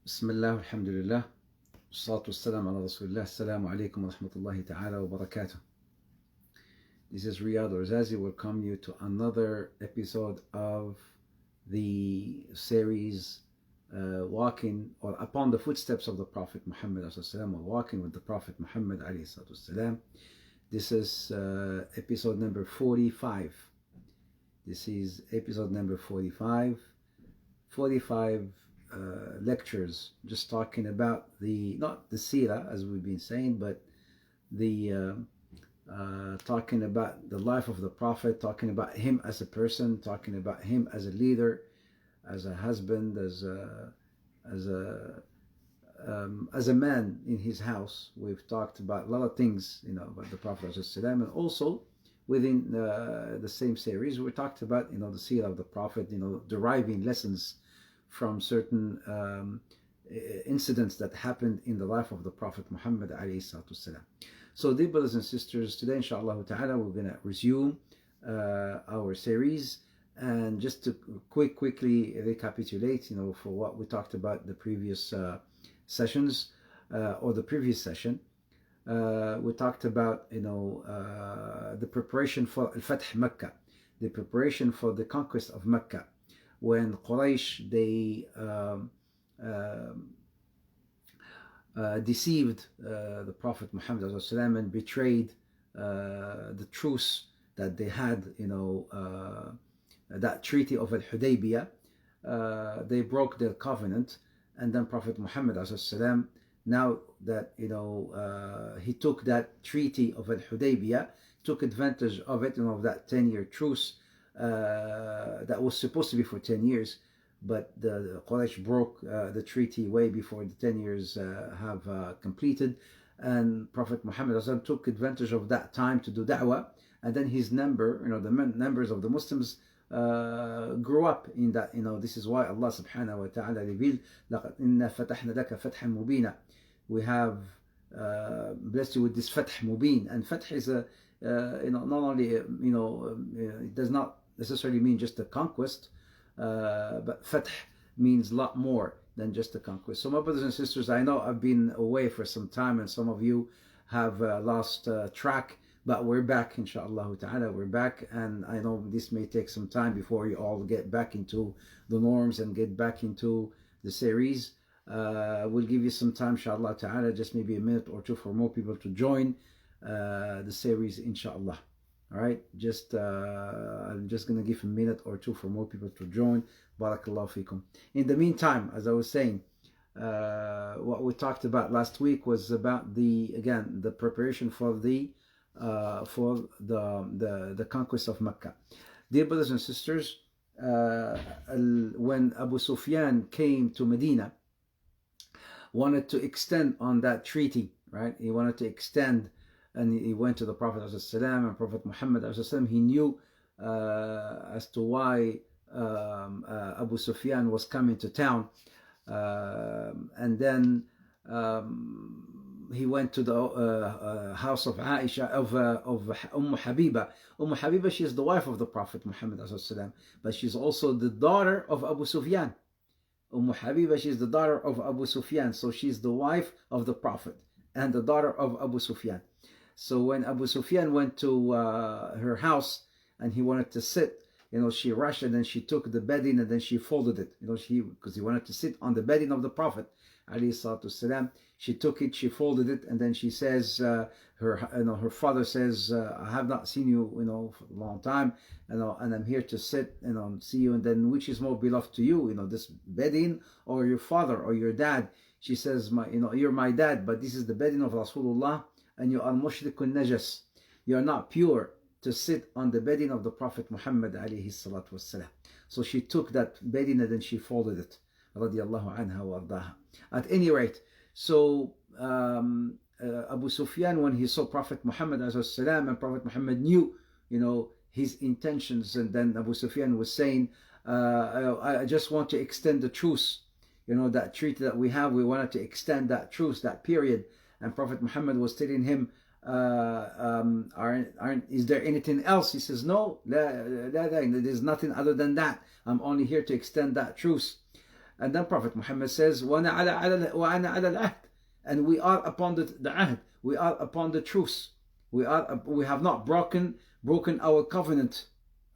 بسم الله والحمد لله والصلاة والسلام على رسول الله. السلام عليكم ورحمة الله تعالى وبركاته. This is Riyadh Orzazi. Welcome you to another episode of the series Walking or Upon the Footsteps of the Prophet Muhammad or Walking with the Prophet Muhammad. This is episode number 45. This is episode number 45. 45 lectures just talking about not the seerah as we've been saying, but the talking about the life of the Prophet, talking about him as a person, talking about him as a leader, as a husband, as a man in his house. We've talked about a lot of things, about the Prophet ﷺ, and also within the same series we talked about the seerah of the Prophet, deriving lessons from certain incidents that happened in the life of the Prophet Muhammad ﷺ. So dear brothers and sisters, today inshallah ta'ala we're going to resume our series, and just to quickly recapitulate for what we talked about the previous sessions, or the previous session. We talked about the preparation for al-Fath Makkah, the preparation for the conquest of Makkah, when Quraysh they deceived the Prophet Muhammad ﷺ and betrayed the truce that they had, that treaty of Al-Hudaybiyah. They broke their covenant, and then Prophet Muhammad ﷺ, now that he took that treaty of Al-Hudaybiyah, took advantage of it, of that 10-year truce that was supposed to be for 10 years, but the Quraysh broke the treaty way before the 10 years have completed, and Prophet Muhammad took advantage of that time to do da'wah, and then his number, the numbers of the Muslims grew up in that. This is why Allah subhanahu wa ta'ala revealed, لَقَدْ إِنَّا فَتَحْنَا لَكَ فَتْحًا مُبِينًا. We have blessed you with this fath mubin, and fath is a not only it does not necessarily mean just a conquest, but fath means a lot more than just a conquest. So my brothers and sisters, I know I've been away for some time, and some of you have lost track, but we're back, inshallah ta'ala. We're back, and I know this may take some time before you all get back into the norms and get back into the series. We'll give you some time, inshallah ta'ala, just maybe a minute or two for more people to join the series, inshallah. All right, I'm just gonna give a minute or two for more people to join. Barakallahu fikum. In the meantime, as I was saying, what we talked about last week was about the preparation for the conquest of Makkah. Dear brothers and sisters, when Abu Sufyan came to Medina, wanted to extend on that treaty, right? He wanted to extend, and he went to the Prophet ﷺ, and Prophet Muhammad ﷺ, he knew as to why Abu Sufyan was coming to town, and then he went to the house of Aisha, of Habiba. Habiba, she is the wife of the Prophet Muhammad ﷺ, but she's also the daughter of Abu Sufyan. Habiba, she's the daughter of Abu Sufyan, so she's the wife of the Prophet and the daughter of Abu Sufyan. So when Abu Sufyan went to her house and he wanted to sit, she rushed, and then she took the bedding and then she folded it, because he wanted to sit on the bedding of the Prophet ﷺ. She took it, she folded it, and then she says, her father says, I have not seen you, for a long time, and I'm here to sit, see you. And then which is more beloved to you, this bedding or your father or your dad? She says, you're my dad, but this is the bedding of Rasulullah, and you are mushrikun najas. You are not pure to sit on the bedding of the Prophet Muhammad alayhi salatu wassalam. So she took that bedding and then she folded it, radiyallahu anha wa ardaha. At any rate, so Abu Sufyan, when he saw Prophet Muhammad ﷺ, and Prophet Muhammad knew his intentions, and then Abu Sufyan was saying, I just want to extend the truce, that treaty that we have, we wanted to extend that truce, that period. And Prophet Muhammad was telling him, is there anything else? He says, no, there's nothing other than that. I'm only here to extend that truce. And then Prophet Muhammad says, وَأَنَا عَلَى الْعَهْدِ, and we are upon the ahd, we are upon the truce. We have not broken our covenant.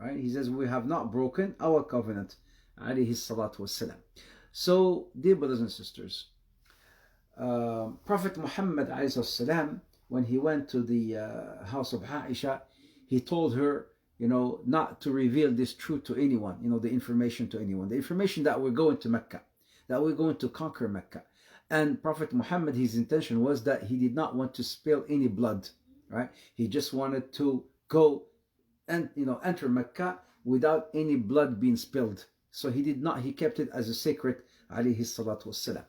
Right? He says, we have not broken our covenant. Alayhi salatu wassalam. So, dear brothers and sisters, Prophet Muhammad alayhi salam, when he went to the house of Aisha, he told her, not to reveal this truth to anyone, the information to anyone. The information that we're going to Mecca, that we're going to conquer Mecca. And Prophet Muhammad, his intention was that he did not want to spill any blood, right? He just wanted to go and, enter Mecca without any blood being spilled. So he kept it as a secret, alayhi salatu wassalam.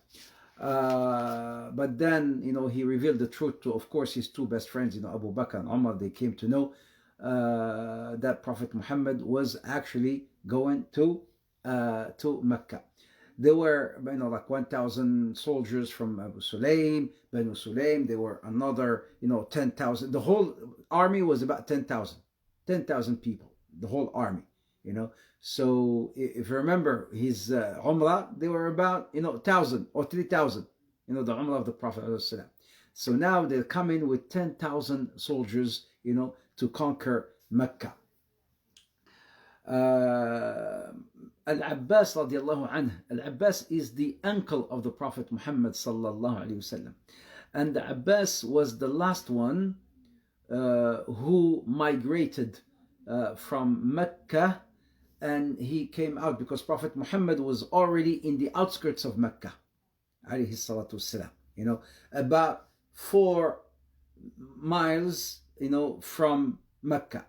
But then, he revealed the truth to, of course, his two best friends, Abu Bakr and Umar. They came to know that Prophet Muhammad was actually going to Mecca. There were, like 1,000 soldiers from Abu Sulaim, Banu Sulaim. There were another, 10,000. The whole army was about 10,000 people. The whole army, So if you remember his Umrah, they were about, 1,000 or 3,000, the Umrah of the Prophet. So now they're coming with 10,000 soldiers, to conquer Mecca. Al-Abbas radiallahu anhu. Al-Abbas is the uncle of the Prophet Muhammad sallallahu alayhi wasallam. And the Abbas was the last one who migrated from Mecca, and he came out because Prophet Muhammad was already in the outskirts of Mecca, alayhi salatu wasalam. About 4 miles, from Mecca,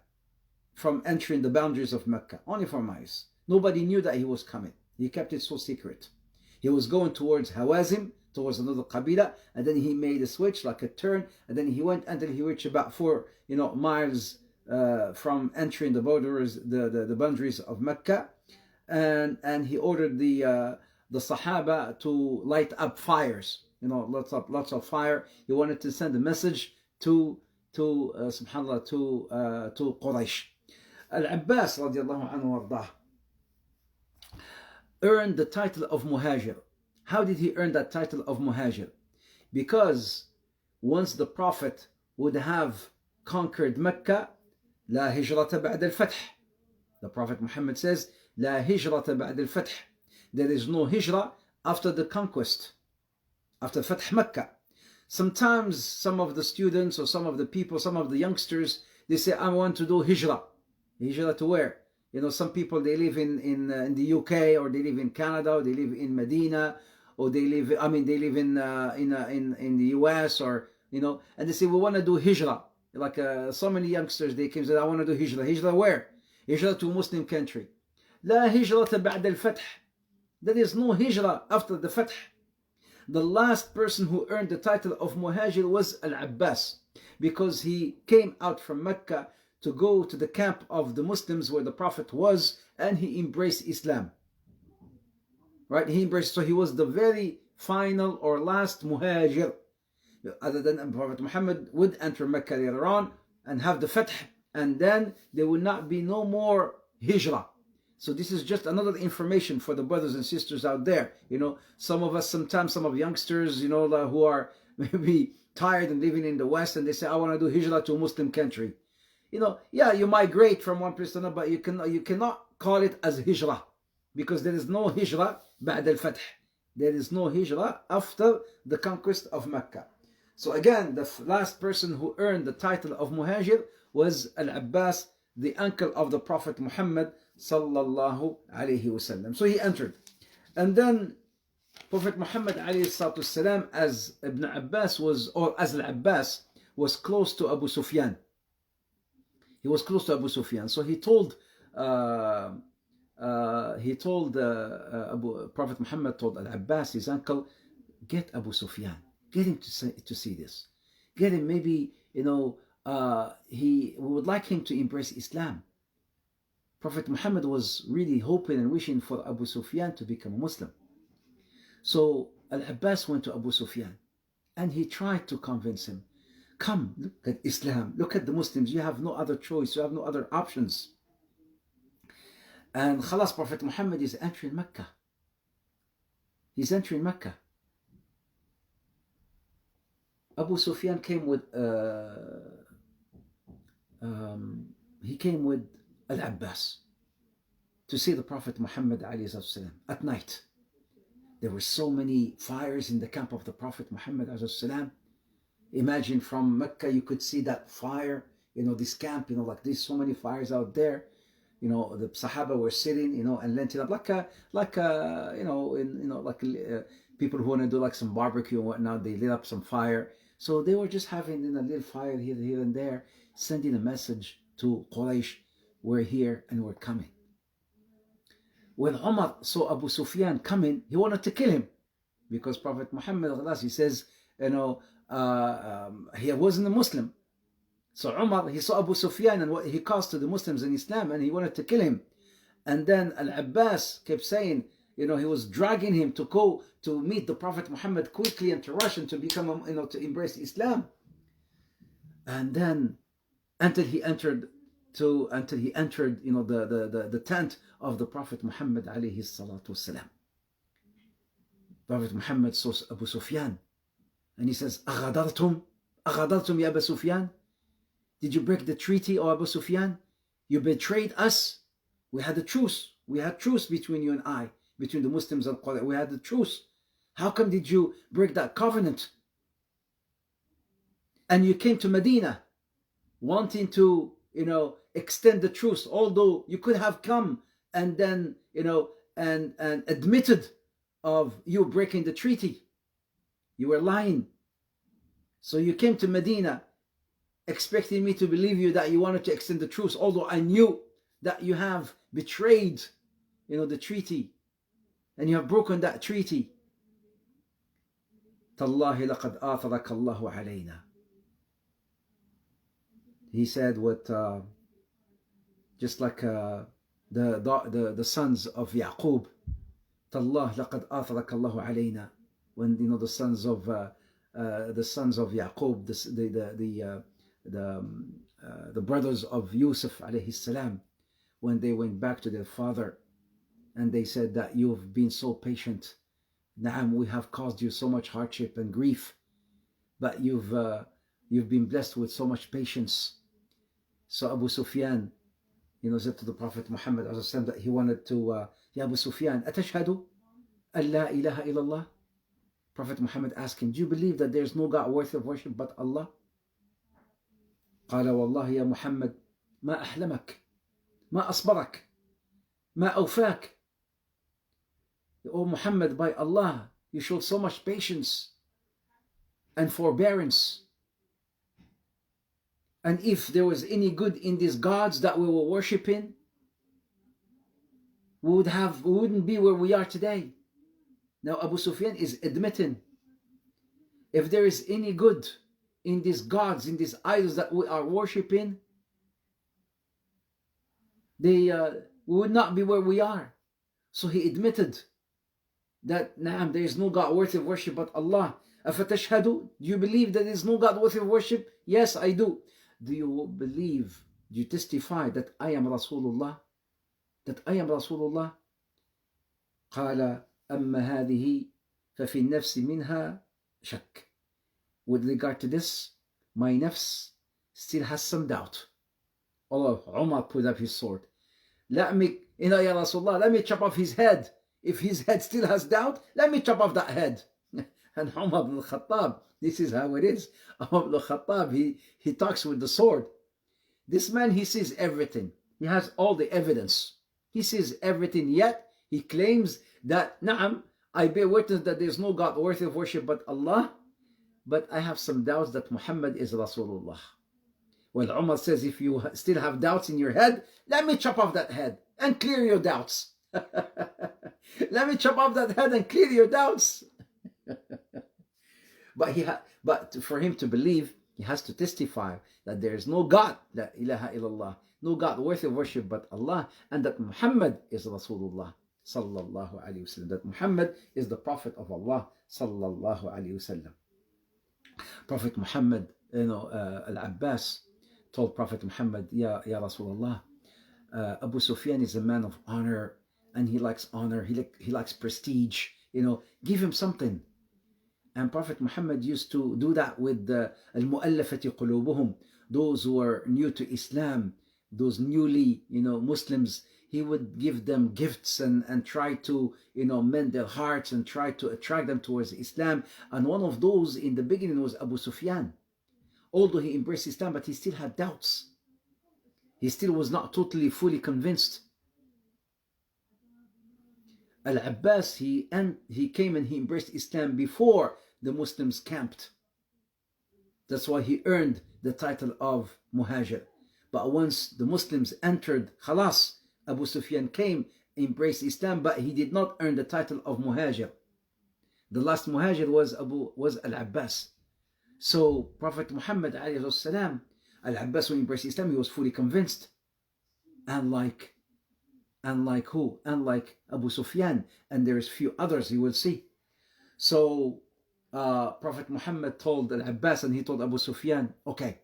from entering the boundaries of Mecca, only 4 miles. Nobody knew that he was coming. He kept it so secret. He was going towards Hawazim, towards another Qabila, and then he made a switch, like a turn, and then he went until he reached about 4 miles from entering the borders, the boundaries of Mecca, and he ordered the Sahaba to light up fires, lots of fire. He wanted to send a message to subhanallah, to Quraysh. Al-Abbas radiallahu anhu wardah earned the title of Muhajir. How did he earn that title of Muhajir? Because once the Prophet would have conquered Mecca, لا هجرة بعد الفتح. The Prophet Muhammad says, لا هجرة بعد الفتح. There is no hijrah after the conquest, after Fath Mecca. Sometimes some of the students or some of the people, some of the youngsters, they say, I want to do hijrah. Hijrah to where? Some people, they live in the UK, or they live in Canada, or they live in Medina, or they live in the US, or, and they say, we want to do hijrah. Like so many youngsters, they came and said, I want to do hijrah. Hijrah where? Hijrah to a Muslim country. لا هجرة بعد الفتح. There is no hijrah after the Fath. The last person who earned the title of Muhajir was Al-Abbas, because he came out from Mecca to go to the camp of the Muslims where the Prophet was, and he embraced Islam. Right? So he was the very final or last Muhajir. Other than Prophet Muhammad would enter Mecca later on and have the Fath, and then there will not be no more hijrah. So this is just another information for the brothers and sisters out there. Some of us, sometimes some of youngsters, who are maybe tired and living in the West, and they say, I want to do hijrah to a Muslim country. You migrate from one place to another, but you cannot call it as hijrah, because there is no hijrah ba'd al-fath. There is no hijrah after the conquest of Mecca. So again, the last person who earned the title of Muhajir was Al-Abbas, the uncle of the Prophet Muhammad sallallahu alayhi wasallam. So he entered, and then Prophet Muhammad alayhi salatu wasalam, as Ibn Abbas was, or as Al-Abbas was close to Abu Sufyan. He was close to Abu Sufyan, so he told Prophet Muhammad told Al-Abbas, his uncle, get Abu Sufyan, get him to see this, get him, maybe we would like him to embrace Islam. Prophet Muhammad was really hoping and wishing for Abu Sufyan to become a Muslim. So Al-Abbas went to Abu Sufyan and he tried to convince him, come, look at Islam, look at the Muslims, you have no other choice, you have no other options. And khalas, Prophet Muhammad is entering Mecca. He's entering Mecca. Abu Sufyan came with Al-Abbas to see the Prophet Muhammad ﷺ at night. There were so many fires in the camp of the Prophet Muhammad ﷺ. Imagine from Mecca you could see that fire, this camp, like there's so many fires out there. The Sahaba were sitting, and lighting up like people who want to do like some barbecue and whatnot. They lit up some fire, so they were just having a little fire here and there, sending a message to Quraysh, we're here and we're coming. When Umar saw Abu Sufyan coming, he wanted to kill him, because Prophet Muhammad, he says, he wasn't a Muslim. So Umar, he saw Abu Sufyan and what he caused to the Muslims in Islam, and he wanted to kill him. And then Al-Abbas kept saying, he was dragging him to go to meet the Prophet Muhammad quickly and to rush and to become, to embrace Islam. And then until he entered, the tent of the Prophet Muhammad alayhi salatu wasalam. Prophet Muhammad saw Abu Sufyan, and he says, "Aghadartum ya Abu Sufyan? Did you break the treaty, O Abu Sufyan? You betrayed us. We had a truce. We had truce between you and I, between the Muslims and Quraysh. We had a truce. How come did you break that covenant? And you came to Medina wanting to, extend the truce, although you could have come and then, and admitted of you breaking the treaty. You were lying. So you came to Medina expecting me to believe you that you wanted to extend the truce, although I knew that you have betrayed, the treaty, and you have broken that treaty. Tallahi laqad atharaka Allahu alayna. He said just like the sons of Yaqub, Tallah laqad atharaka Allahu alayna. When the sons of Yaqub, the brothers of Yusuf alayhi salam, when they went back to their father and they said that you've been so patient, Na'am, we have caused you so much hardship and grief, but you've been blessed with so much patience. So Abu Sufyan, said to the Prophet Muhammad that he wanted to, Ya Abu Sufyan, atashhadu an la ilaha illallah? Prophet Muhammad asked him, do you believe that there's no God worthy of worship but Allah? قال والله يا محمد ما أحلمك ما أصبرك ما أوفاك. O Muhammad, by Allah, you showed so much patience and forbearance. And if there was any good in these gods that we were worshipping, we wouldn't be where we are today. Now Abu Sufyan is admitting, if there is any good in these gods, in these idols that we are worshipping, we would not be where we are. So he admitted that, Naam, there is no God worthy of worship but Allah. أفتشهد? Do you believe that there is no God worthy of worship? Yes, I do. Do you believe, do you testify that I am Rasulullah? That I am Rasulullah? قال أما هذه ففي النفس منها شك. With regard to this, my nafs still has some doubt. Allah, Umar put up his sword. Let me, Ya Rasulullah, let me chop off his head. If his head still has doubt, let me chop off that head. And Umar ibn al-Khattab, this is how it is. Umar ibn al-Khattab, he talks with the sword. This man, he sees everything. He has all the evidence. He sees everything, yet he claims that, Naam, I bear witness that there is no God worthy of worship but Allah, but I have some doubts that Muhammad is Rasulullah. Well, Umar says, if you still have doubts in your head, let me chop off that head and clear your doubts. Let me chop off that head and clear your doubts. But for him to believe, he has to testify that there is no God, la ilaha illallah, no God worthy of worship but Allah, and that Muhammad is Rasulullah sallallahu alayhi wasallam, that Muhammad is the Prophet of Allah sallallahu alayhi wasallam. Prophet Muhammad, Al-Abbas told Prophet Muhammad, Ya Rasulullah, Abu Sufyan is a man of honor, and he likes honor, he likes prestige, give him something. And Prophet Muhammad used to do that with the al-mu'allafati qulubuhum, those who are new to Islam, those newly, Muslims. He would give them gifts and try to, mend their hearts and try to attract them towards Islam. And one of those in the beginning was Abu Sufyan. Although he embraced Islam, but he still had doubts. He still was not totally, fully convinced. Al-Abbas, he came and he embraced Islam before the Muslims camped. That's why he earned the title of Muhajir. But once the Muslims entered, khalas, Abu Sufyan came, embraced Islam, but he did not earn the title of Muhajir. The last Muhajir was Al-Abbas. So Prophet Muhammad alayhi salam, Al-Abbas, when he embraced Islam, he was fully convinced. Unlike who? Unlike Abu Sufyan. And there is few others you will see. So Prophet Muhammad told Al-Abbas, and he told Abu Sufyan, okay,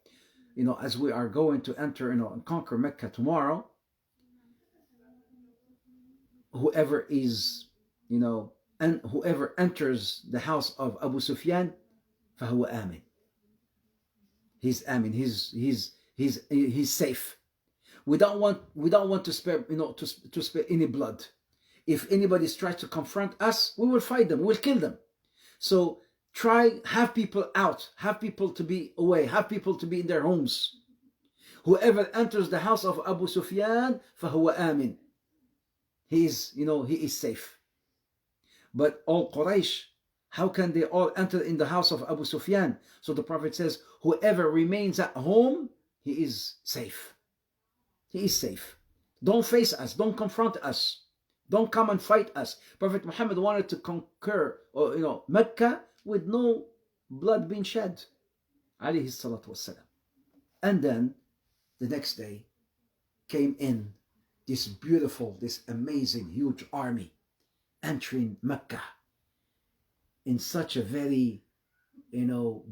as we are going to enter, and conquer Mecca tomorrow, whoever is, and whoever enters the house of Abu Sufyan, فهو آمن. He's amin. He's safe. We don't want to spare, to spare any blood. If anybody tries to confront us, we will fight them. We'll kill them. So have people out, have people to be away, have people to be in their homes. Whoever enters the house of Abu Sufyan, فهو آمن. He is safe. But all Quraysh, how can they all enter in the house of Abu Sufyan? So the Prophet says, whoever remains at home, he is safe. He is safe. Don't face us. Don't confront us. Don't come and fight us. Prophet Muhammad wanted to conquer, Mecca with no blood being shed. Alayhi salatu wassalam. And then the next day came in this beautiful, this amazing, huge army entering Mecca in such a very,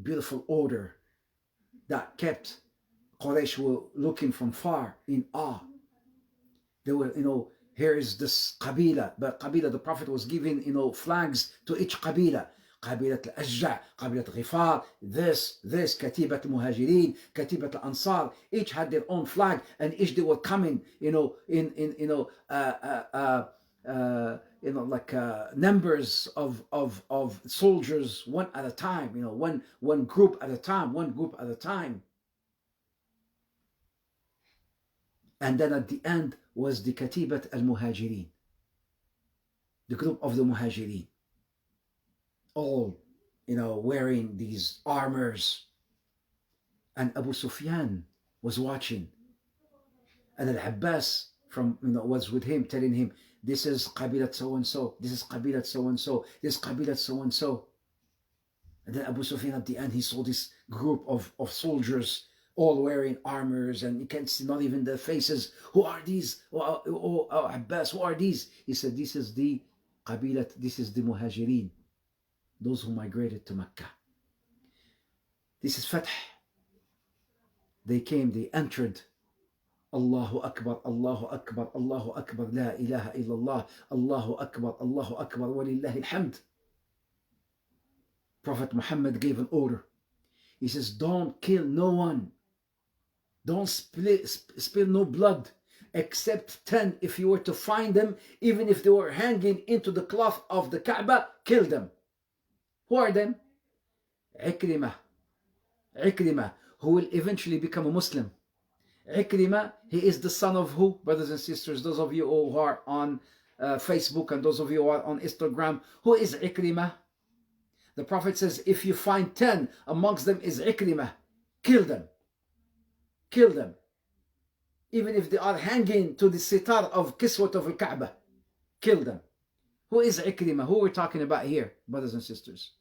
beautiful order that kept Quraysh were looking from far in awe. They were, here is this Qabila, but Qabila, the Prophet was giving, flags to each Qabila. قبيلة الأشجع, قبيلة غفار, this, كتيبة المهاجرين, كتيبة الأنصار. Each had their own flag, and each they were coming, like numbers of soldiers, one at a time, one group at a time. And then at the end was the كتيبة المهاجرين, the group of the Muhajirin, all, wearing these armors. And Abu Sufyan was watching, and Al-Abbas was with him, telling him, this is Qabilat so and so, this is Qabilat so and so, this is Qabilat so and so. And then Abu Sufyan at the end, he saw this group of soldiers all wearing armors, and you can't see not even their faces. Who are these? Oh, Abbas, who are these? He said, this is the Qabilat, this is the Muhajirin, those who migrated to Mecca. This is Fath. They came, they entered. Allahu Akbar, Allahu Akbar, Allahu Akbar, La ilaha illallah, Allahu Akbar, walillahi alhamd. Prophet Muhammad gave an order. He says, don't kill no one. Don't spill no blood, except 10. If you were to find them, even if they were hanging into the cloth of the Kaaba, kill them. Who are them? Ikrimah, who will eventually become a Muslim. Ikrimah, he is the son of who? Brothers and sisters, those of you who are on Facebook and those of you who are on Instagram, who is Ikrimah? The Prophet says, if you find 10 amongst them is Ikrimah, kill them. Kill them. Even if they are hanging to the sitar of Kiswat of al-Kaaba, kill them. Who is Ikrimah? Who we're talking about here, brothers and sisters?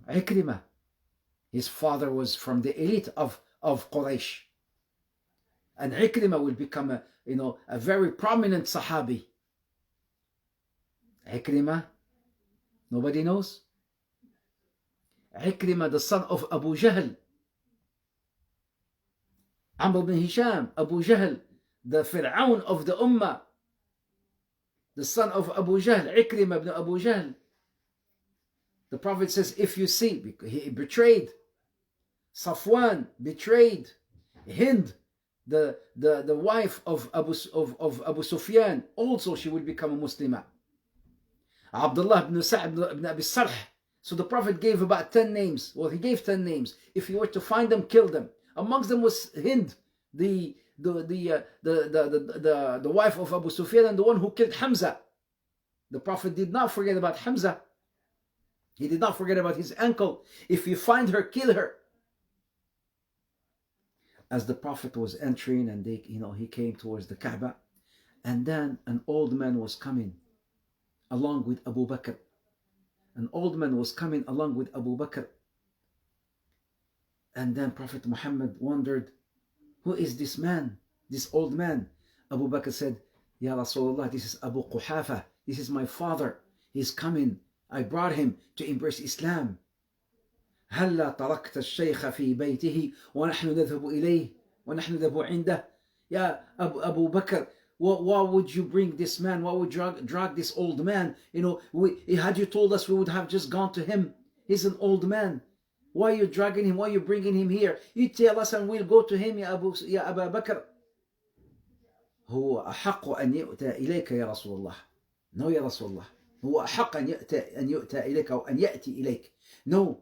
Ikrimah. His father was from the elite of Quraysh. And Ikrimah will become a very prominent Sahabi. Ikrimah, nobody knows? Ikrimah, the son of Abu Jahl. Amr bin Hisham, Abu Jahl, the Fir'aun of the Ummah. the son of Abu Jahl, Ikrimah ibn Abu Jahl. The Prophet says, if you see, he betrayed. Safwan betrayed. Hind, the wife of Abu Sufyan, also she will become a Muslimah. Abdullah ibn Sa'd ibn Abi Sarh. So the Prophet gave about 10 names. Well, he gave 10 names. If you were to find them, kill them. Amongst them was Hind, the wife of Abu Sufyan and the one who killed Hamza. The Prophet did not forget about Hamza. He did not forget about his uncle. If you find her, kill her. As the Prophet was entering and he came towards the Kaaba, and then an old man was coming along with Abu Bakr. An old man was coming along with Abu Bakr. And then Prophet Muhammad wondered, who is this man, this old man? Abu Bakr said, Ya Rasulullah, this is Abu Quhafa. This is my father. He's coming. I brought him to embrace Islam. هلا تركت الشيخ في بيته ونحن نذهب إليه ونحن نذهب عنده. Ya Abu Bakr, why would you bring this man? Why would you drag this old man? Had you told us, we would have just gone to him. He's an old man. Why are you dragging him? Why are you bringing him here? You tell us and we'll go to him, ya Abu Bakr. هو أحق أن يؤتى إليك يا رسول الله. No, يا رسول الله. هو أحق أن يؤتى إليك أو أن يأتي إليك. No.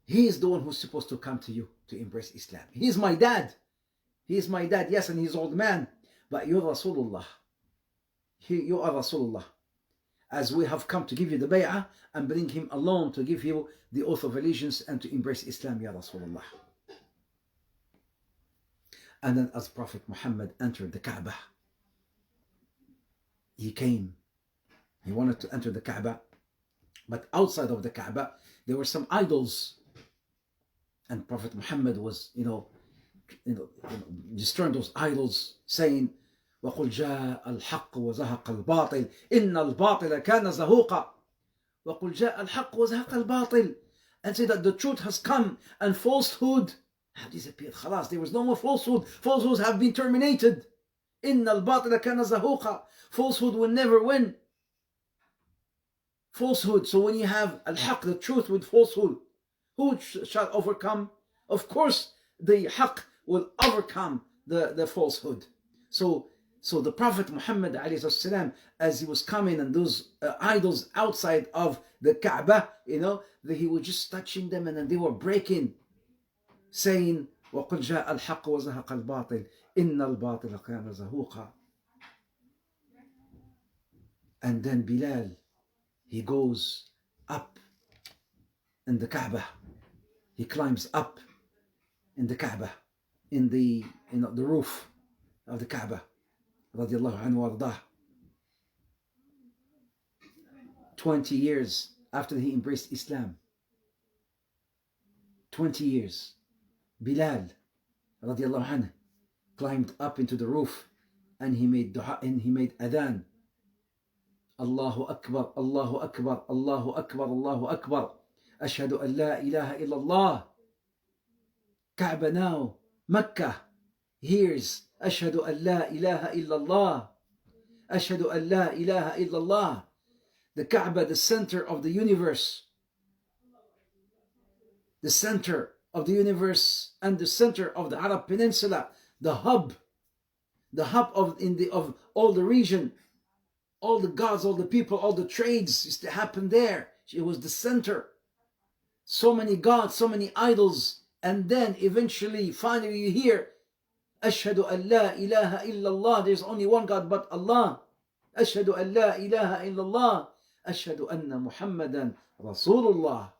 He is the one who's supposed to come to you to embrace Islam. He is my dad. He is my dad, yes, and he's old man. But you're Rasulullah. You are Rasulullah. As we have come to give you the bay'ah and bring him alone to give you the oath of allegiance and to embrace Islam, Ya Rasulullah. And then as Prophet Muhammad entered the Kaaba, he came. He wanted to enter the Kaaba, but outside of the Kaaba, there were some idols. And Prophet Muhammad was, destroying those idols, saying, وَقُلْ جَاءَ الْحَقُّ وَزَهَقَ الْبَاطِلِ إِنَّ الْبَاطِلَ كَانَ زَهُوقًا. وَقُلْ جَاءَ الْحَقُّ وَزَهَقَ الْبَاطِلِ. And say that the truth has come and falsehood have disappeared. Khalas, there was no more falsehood. Falsehoods have been terminated. إِنَّ الْبَاطِلَ كَانَ زَهُوقًا. Falsehood will never win. Falsehood. So when you have al-haq, the truth, with falsehood, who shall overcome? Of course, the haq will overcome the falsehood. So the Prophet Muhammad ﷺ, as he was coming, and those idols outside of the Kaaba, he was just touching them, and then they were breaking, saying, وَقُلْ جَاءَ الْحَقُّ وَزَهَقَ الْبَاطِلِ إِنَّ الْبَاطِلَ كَانَ زَهُوقًا. And then Bilal, he goes up in the Kaaba. He climbs up in the Kaaba, in the roof of the Kaaba, radiallahu anhu wardah. 20 years after he embraced Islam, 20 years, Bilal, radiallahu anhu, climbed up into the roof and he made dua and he made adhan. Allahu Akbar, Allahu Akbar, Allahu Akbar, Allahu Akbar. Ashhadu an la ilaha illallah. Kaaba now, Makkah hears Ashhadu an la ilaha illallah. Ashhadu an la ilaha illallah. The Kaaba, the center of the universe. The center of the universe and the center of the Arab Peninsula. The hub of all the region. All the gods, all the people, all the trades used to happen there. It was the center. So many gods, so many idols. And then eventually, finally you hear, Ashhadu an la ilaha illallah. There's only one God but Allah. Ashhadu an la ilaha illallah. Ashhadu anna Muhammadan Rasulullah.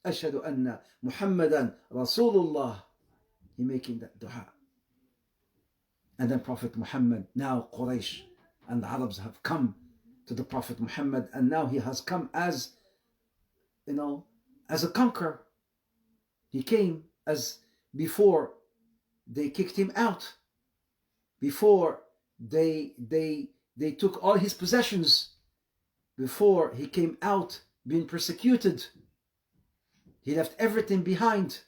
Ashhadu anna Muhammadan Rasulullah. He making that dua. And then Prophet Muhammad, now Quraysh and the Arabs have come to the Prophet Muhammad, and now he has come as a conqueror. He came as before they kicked him out, before they took all his possessions, before he came out being persecuted. He left everything behind.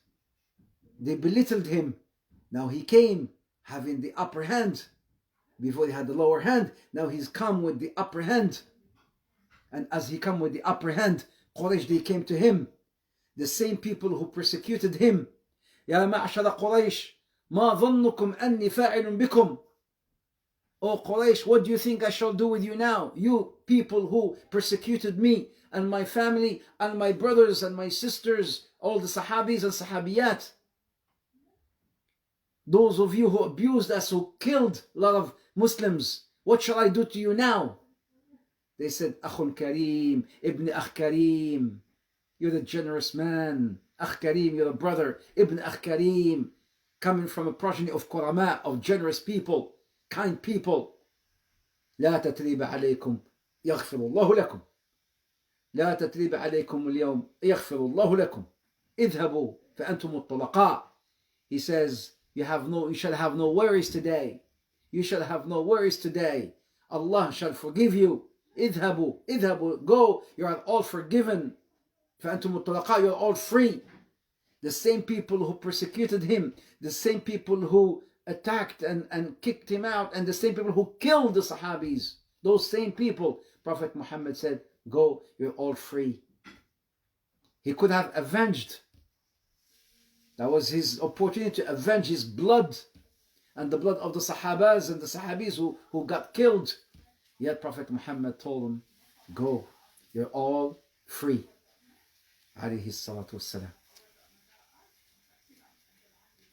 They belittled him. Now he came having the upper hand. Before he had the lower hand, now he's come with the upper hand. And as he come with the upper hand, Quraysh, they came to him. The same people who persecuted him. يا معشر قريش ما ظنكم أني فاعل بكم. Oh Quraysh, what do you think I shall do with you now? You people who persecuted me and my family and my brothers and my sisters, all the Sahabis and Sahabiyat. Those of you who abused us, who killed a lot of Muslims, what shall I do to you now? They said, Akhun Kareem, Ibn Akh Kareem, you're the generous man. Akh Kareem, you're a brother. Ibn Akh Kareem, coming from a progeny of Qurama, of generous people, kind people. لا تتريب عليكم يغفر الله لكم. لا تتريب عليكم اليوم يغفر الله لكم. اذهبوا فأنتم الطلقاء. He says, you shall have no worries today. You shall have no worries today. Allah shall forgive you. اذهبوا, go. You are all forgiven. فأنتم الطلقاء, you are all free. The same people who persecuted him, the same people who attacked and kicked him out, and the same people who killed the Sahabis, those same people, Prophet Muhammad said, go, you're all free. He could have avenged. That was his opportunity to avenge his blood and the blood of the Sahabas and the Sahabis who got killed. Yet Prophet Muhammad told him, go, you're all free. Alayhi salatu wassalam.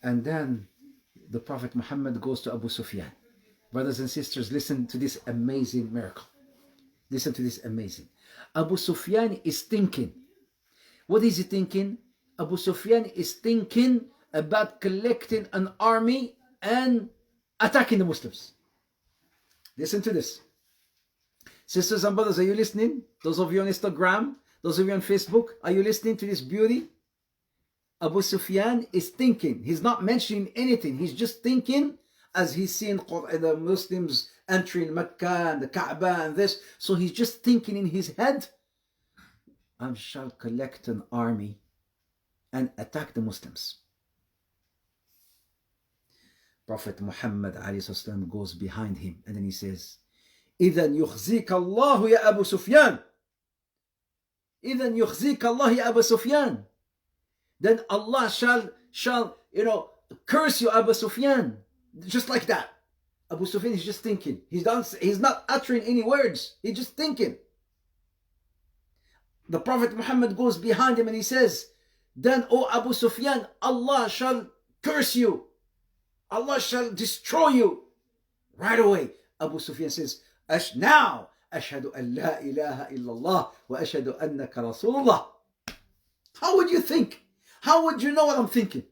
And then the Prophet Muhammad goes to Abu Sufyan. Brothers and sisters, listen to this amazing miracle. Listen to this amazing. Abu Sufyan is thinking. What is he thinking? Abu Sufyan is thinking about collecting an army and attacking the Muslims. Listen to this. Sisters and brothers, are you listening? Those of you on Instagram, those of you on Facebook, are you listening to this beauty? Abu Sufyan is thinking. He's not mentioning anything. He's just thinking as he's seeing the Muslims entering Makkah and the Kaaba and this. So he's just thinking in his head, I shall collect an army and attack the Muslims. Prophet Muhammad ﷺ goes behind him and then he says, إِذَنْ يُخْزِيكَ اللَّهُ يَا أَبُو سُفْيَانَ. إِذَنْ يُخْزِيكَ اللَّهُ يَا أَبَا سُفْيَانَ. Then Allah shall curse you, Abu Sufyan. Just like that. Abu Sufyan is just thinking. He's not uttering any words. He's just thinking. The Prophet Muhammad goes behind him and he says, then, O Abu Sufyan, Allah shall curse you. Allah shall destroy you. Right away, Abu Sufyan says, now, أشهد أن لا إله إلا الله وأشهد أنك رسول الله. How would you think? How would you know what I'm thinking?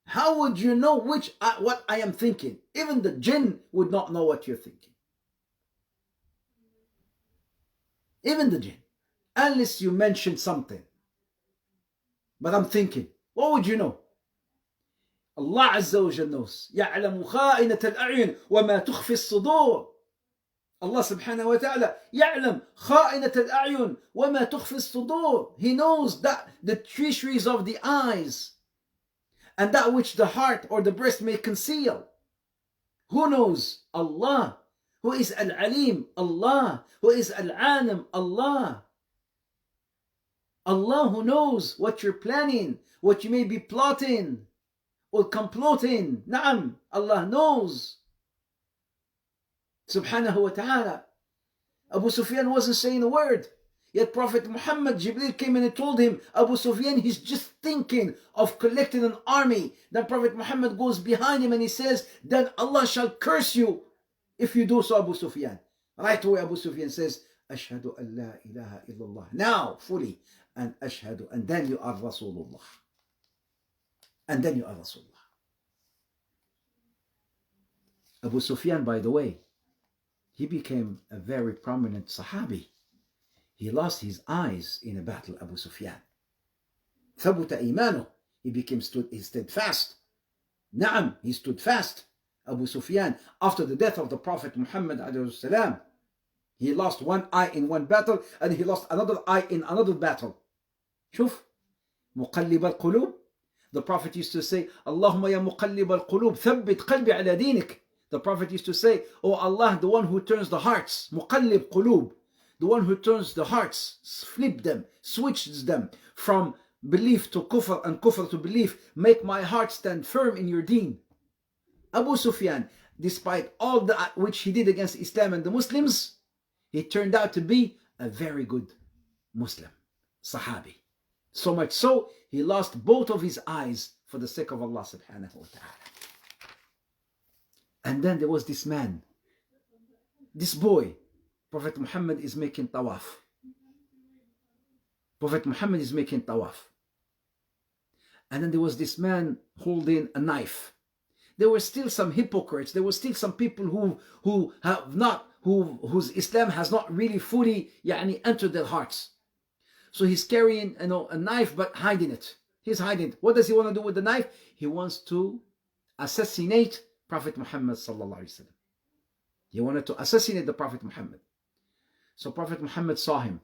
How would you know what I am thinking? Even the jinn would not know what you're thinking. Even the jinn. Unless you mention something. But I'm thinking, what would you know? Allah Azza wa Jal knows. يَعْلَمُ خَائِنَةَ الْأَعْيُنِ وَمَا تُخْفِي الصُّدُورِ. Allah subhanahu wa ta'ala, يَعْلَمْ خَائِنَةَ الْأَعْيُنِ وَمَا تُخْفِي الصُّدُورِ. He knows that the treacheries of the eyes and that which the heart or the breast may conceal. Who knows? Allah. Who is Al-Alim? Allah. Who is Al-Alim? Allah. Allah who knows what you're planning, what you may be plotting or comploting. Naam, Allah knows. Subhanahu wa ta'ala. Abu Sufyan wasn't saying a word. Yet Prophet Muhammad, Jibreel came and he told him, Abu Sufyan, he's just thinking of collecting an army. Then Prophet Muhammad goes behind him and he says, then Allah shall curse you if you do so, Abu Sufyan. Right away Abu Sufyan says, Ashhadu an la ilaha illallah. Now, fully. And Ashhadu, and then you are Rasulullah. And then you are Rasulullah. Abu Sufyan, by the way, he became a very prominent Sahabi. He lost his eyes in a battle, Abu Sufyan. ثبت إيمانه. He stood fast. Naam, he stood fast. Abu Sufyan, after the death of the Prophet Muhammad ﷺ, he lost one eye in one battle and he lost another eye in another battle. شوف, مقلب القلوب. The Prophet used to say, اللهم يا مقلب القلوب ثبت قلبي على دينك. The Prophet used to say, "Oh Allah, the one who turns the hearts, muqallib qulub, the one who turns the hearts, flip them, switches them from belief to kufr and kufr to belief, make my heart stand firm in your deen." Abu Sufyan, despite all that which he did against Islam and the Muslims, he turned out to be a very good Muslim, Sahabi. So much so, he lost both of his eyes for the sake of Allah subhanahu wa ta'ala. And then there was this man, this boy. Prophet Muhammad is making tawaf. Prophet Muhammad is making tawaf. And then there was this man holding a knife. There were still some hypocrites. There were still some people whose Islam has not really fully entered their hearts. So he's carrying a knife but hiding it. He's hiding it. What does he want to do with the knife? He wants to assassinate Prophet Muhammad sallallahu alaihi wasallam. He wanted to assassinate the Prophet Muhammad. So Prophet Muhammad saw him.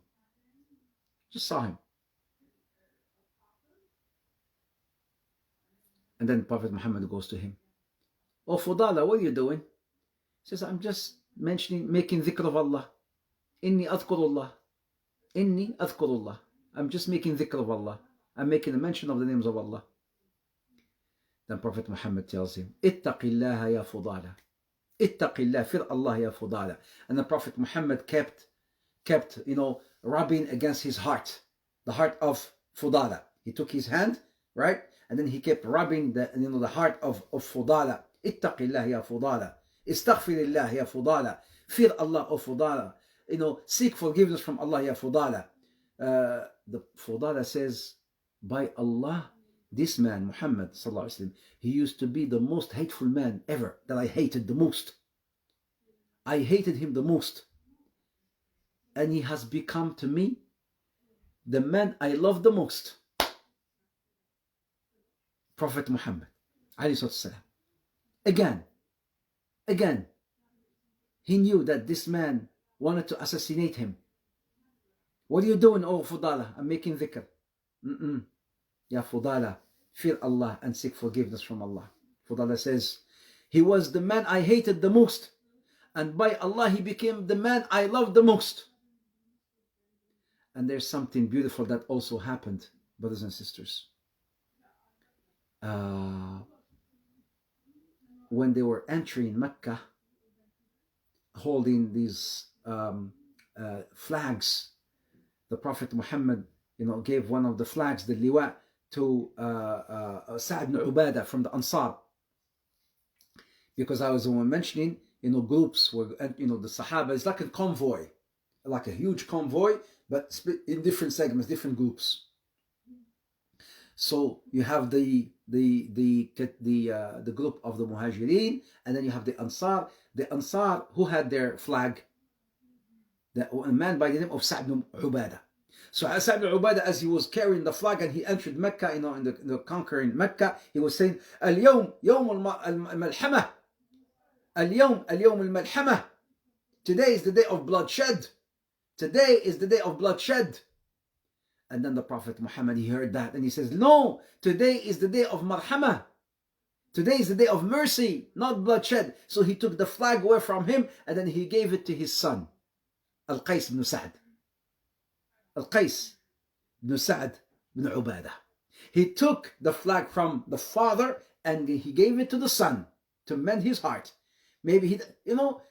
Just saw him. And then Prophet Muhammad goes to him. "Oh Fudala, what are you doing?" He says, "I'm just making dhikr of Allah. Inni adhkurullah. Inni adhkurullah. I'm just making dhikr of Allah. I'm making a mention of the names of Allah." Then Prophet Muhammad tells him, "Ittaqillaha ya Fudala. Ittaqillah, fear Allah ya Fudala." And the Prophet Muhammad kept rubbing against his heart, the heart of Fudala. He took his hand, right? And then he kept rubbing the heart of Fudala. "Ittaqillah ya Fudala. Istaghfirillah ya Fudala. Fear Allah, O Fudala. Seek forgiveness from Allah ya Fudala." The Fudala says, "By Allah, this man, Muhammad sallallahu alaihi wasallam, he used to be the most hateful man ever, that I hated the most. I hated him the most. And he has become to me the man I love the most." Prophet Muhammad alayhi salam. Again, he knew that this man wanted to assassinate him. "What are you doing, oh Fudala?" "I'm making dhikr." "Ya Fudala, fear Allah and seek forgiveness from Allah." Fudala says, "He was the man I hated the most, and by Allah he became the man I loved the most." And there's something beautiful that also happened, brothers and sisters. When they were entering Makkah, holding these flags, the Prophet Muhammad gave one of the flags, the liwa, to Sa'd ibn Ubadah from the Ansar. Because I was mentioning, groups were, the Sahaba is like a convoy, like a huge convoy, but split in different segments, different groups. So you have the group of the Muhajirin, and then you have the Ansar. The Ansar, who had their flag? A man by the name of Sa'd ibn Ubadah. So Sa'd ibn Ubadah, as he was carrying the flag and he entered Mecca, in the conquering Mecca, he was saying, "Al-yawm yawm al-malhamah. Al-yawm al-malhamah. Today is the day of bloodshed. Today is the day of bloodshed." And then the Prophet Muhammad, he heard that and he says, "No, today is the day of marhamah. Today is the day of mercy, not bloodshed." So he took the flag away from him and then he gave it to his son, Al-Qais ibn Sa'd. Al-Qais ibn Sa'd ibn Ubadah. He took the flag from the father and he gave it to the son to mend his heart. Maybe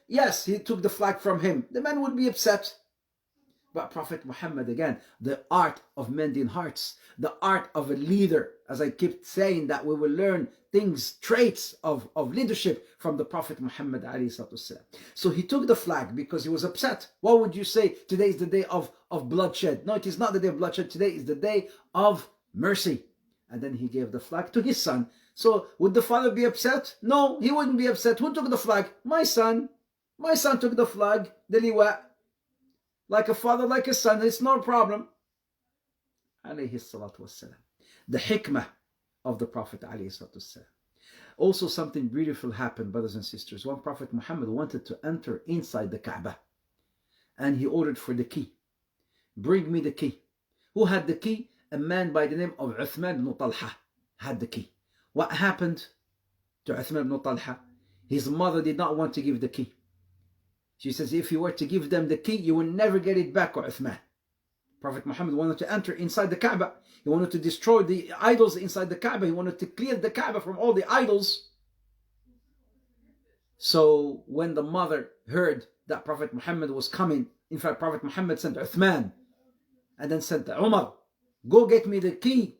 yes, he took the flag from him. The man would be upset. But Prophet Muhammad, again, the art of mending hearts, the art of a leader, as I keep saying, that we will learn traits of leadership from the Prophet Muhammad alayhi salatu wasalam. So he took the flag because he was upset. What would you say? Today is the day of bloodshed. No, it is not the day of bloodshed. Today is the day of mercy. And then he gave the flag to his son. So would the father be upset? No, he wouldn't be upset. Who took the flag? My son. My son took the flag, the liwa. Like a father, like a son, it's no problem. Alayhi salatu wassalam. The hikmah of the Prophet alayhi salatu wassalam. Also something beautiful happened, brothers and sisters. When Prophet Muhammad wanted to enter inside the Kaaba, and he ordered for the key. "Bring me the key." Who had the key? A man by the name of Uthman ibn Talha had the key. What happened to Uthman ibn Talha? His mother did not want to give the key. She says, if you were to give them the key, you will never get it back, O Uthman. Prophet Muhammad wanted to enter inside the Kaaba. He wanted to destroy the idols inside the Kaaba. He wanted to clear the Kaaba from all the idols. So when the mother heard that Prophet Muhammad was coming, in fact, Prophet Muhammad sent Uthman and then sent Umar, go get me the key.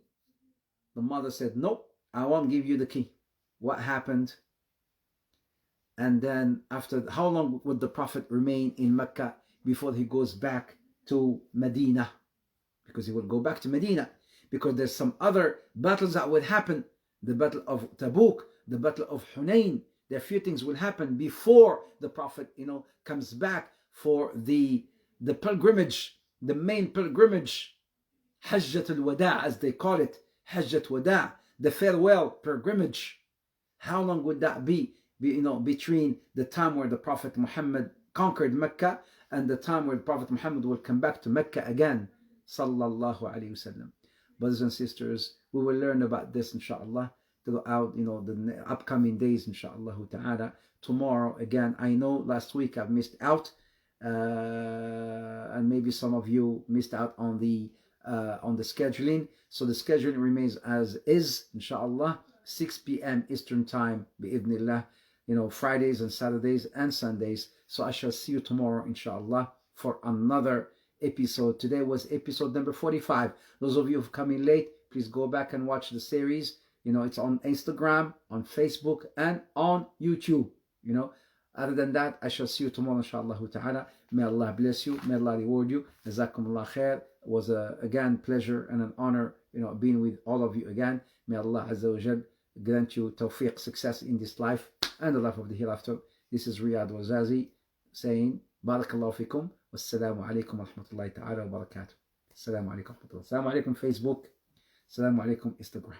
The mother said, no, I won't give you the key. What happened? And then after, how long would the Prophet remain in Mecca before he goes back to Medina? Because he will go back to Medina, because there's some other battles that would happen. The battle of Tabuk, the battle of Hunain. There are few things will happen before the Prophet, comes back for the pilgrimage, the main pilgrimage, Hajjatul Wada, as they call it, Hajjat Wada, the farewell pilgrimage. How long would that be? Between the time where the Prophet Muhammad conquered Mecca and the time where the Prophet Muhammad will come back to Mecca again, sallallahu alaihi wasallam. Brothers and sisters, we will learn about this inshallah throughout the upcoming days inshallah ta'ala. Tomorrow again, I know last week I've missed out, and maybe some of you missed out on the scheduling. So the scheduling remains as is inshallah, 6 p.m. Eastern time bi'idhnillah, Fridays and Saturdays and Sundays. So I shall see you tomorrow inshallah for another episode. Today was episode number 45. Those of you who've come in late, please go back and watch the series. It's on Instagram, on Facebook, and on YouTube. Other than that, I shall see you tomorrow inshallah ta'ala. May Allah bless you, may Allah reward you. Jazakumullah khair. It was again pleasure and an honor being with all of you again. May Allah Azza wa Jal grant you tawfiq, success in this life and the life of the hereafter. This is Riyad Wazazi saying Barakallahu fikum. Wassalamu alaikum wa rahmatullahi ta'ala wa barakatuh. Assalamu alaikum wa rahmatullah. Assalamu alaikum Facebook. Assalamu alaikum Instagram.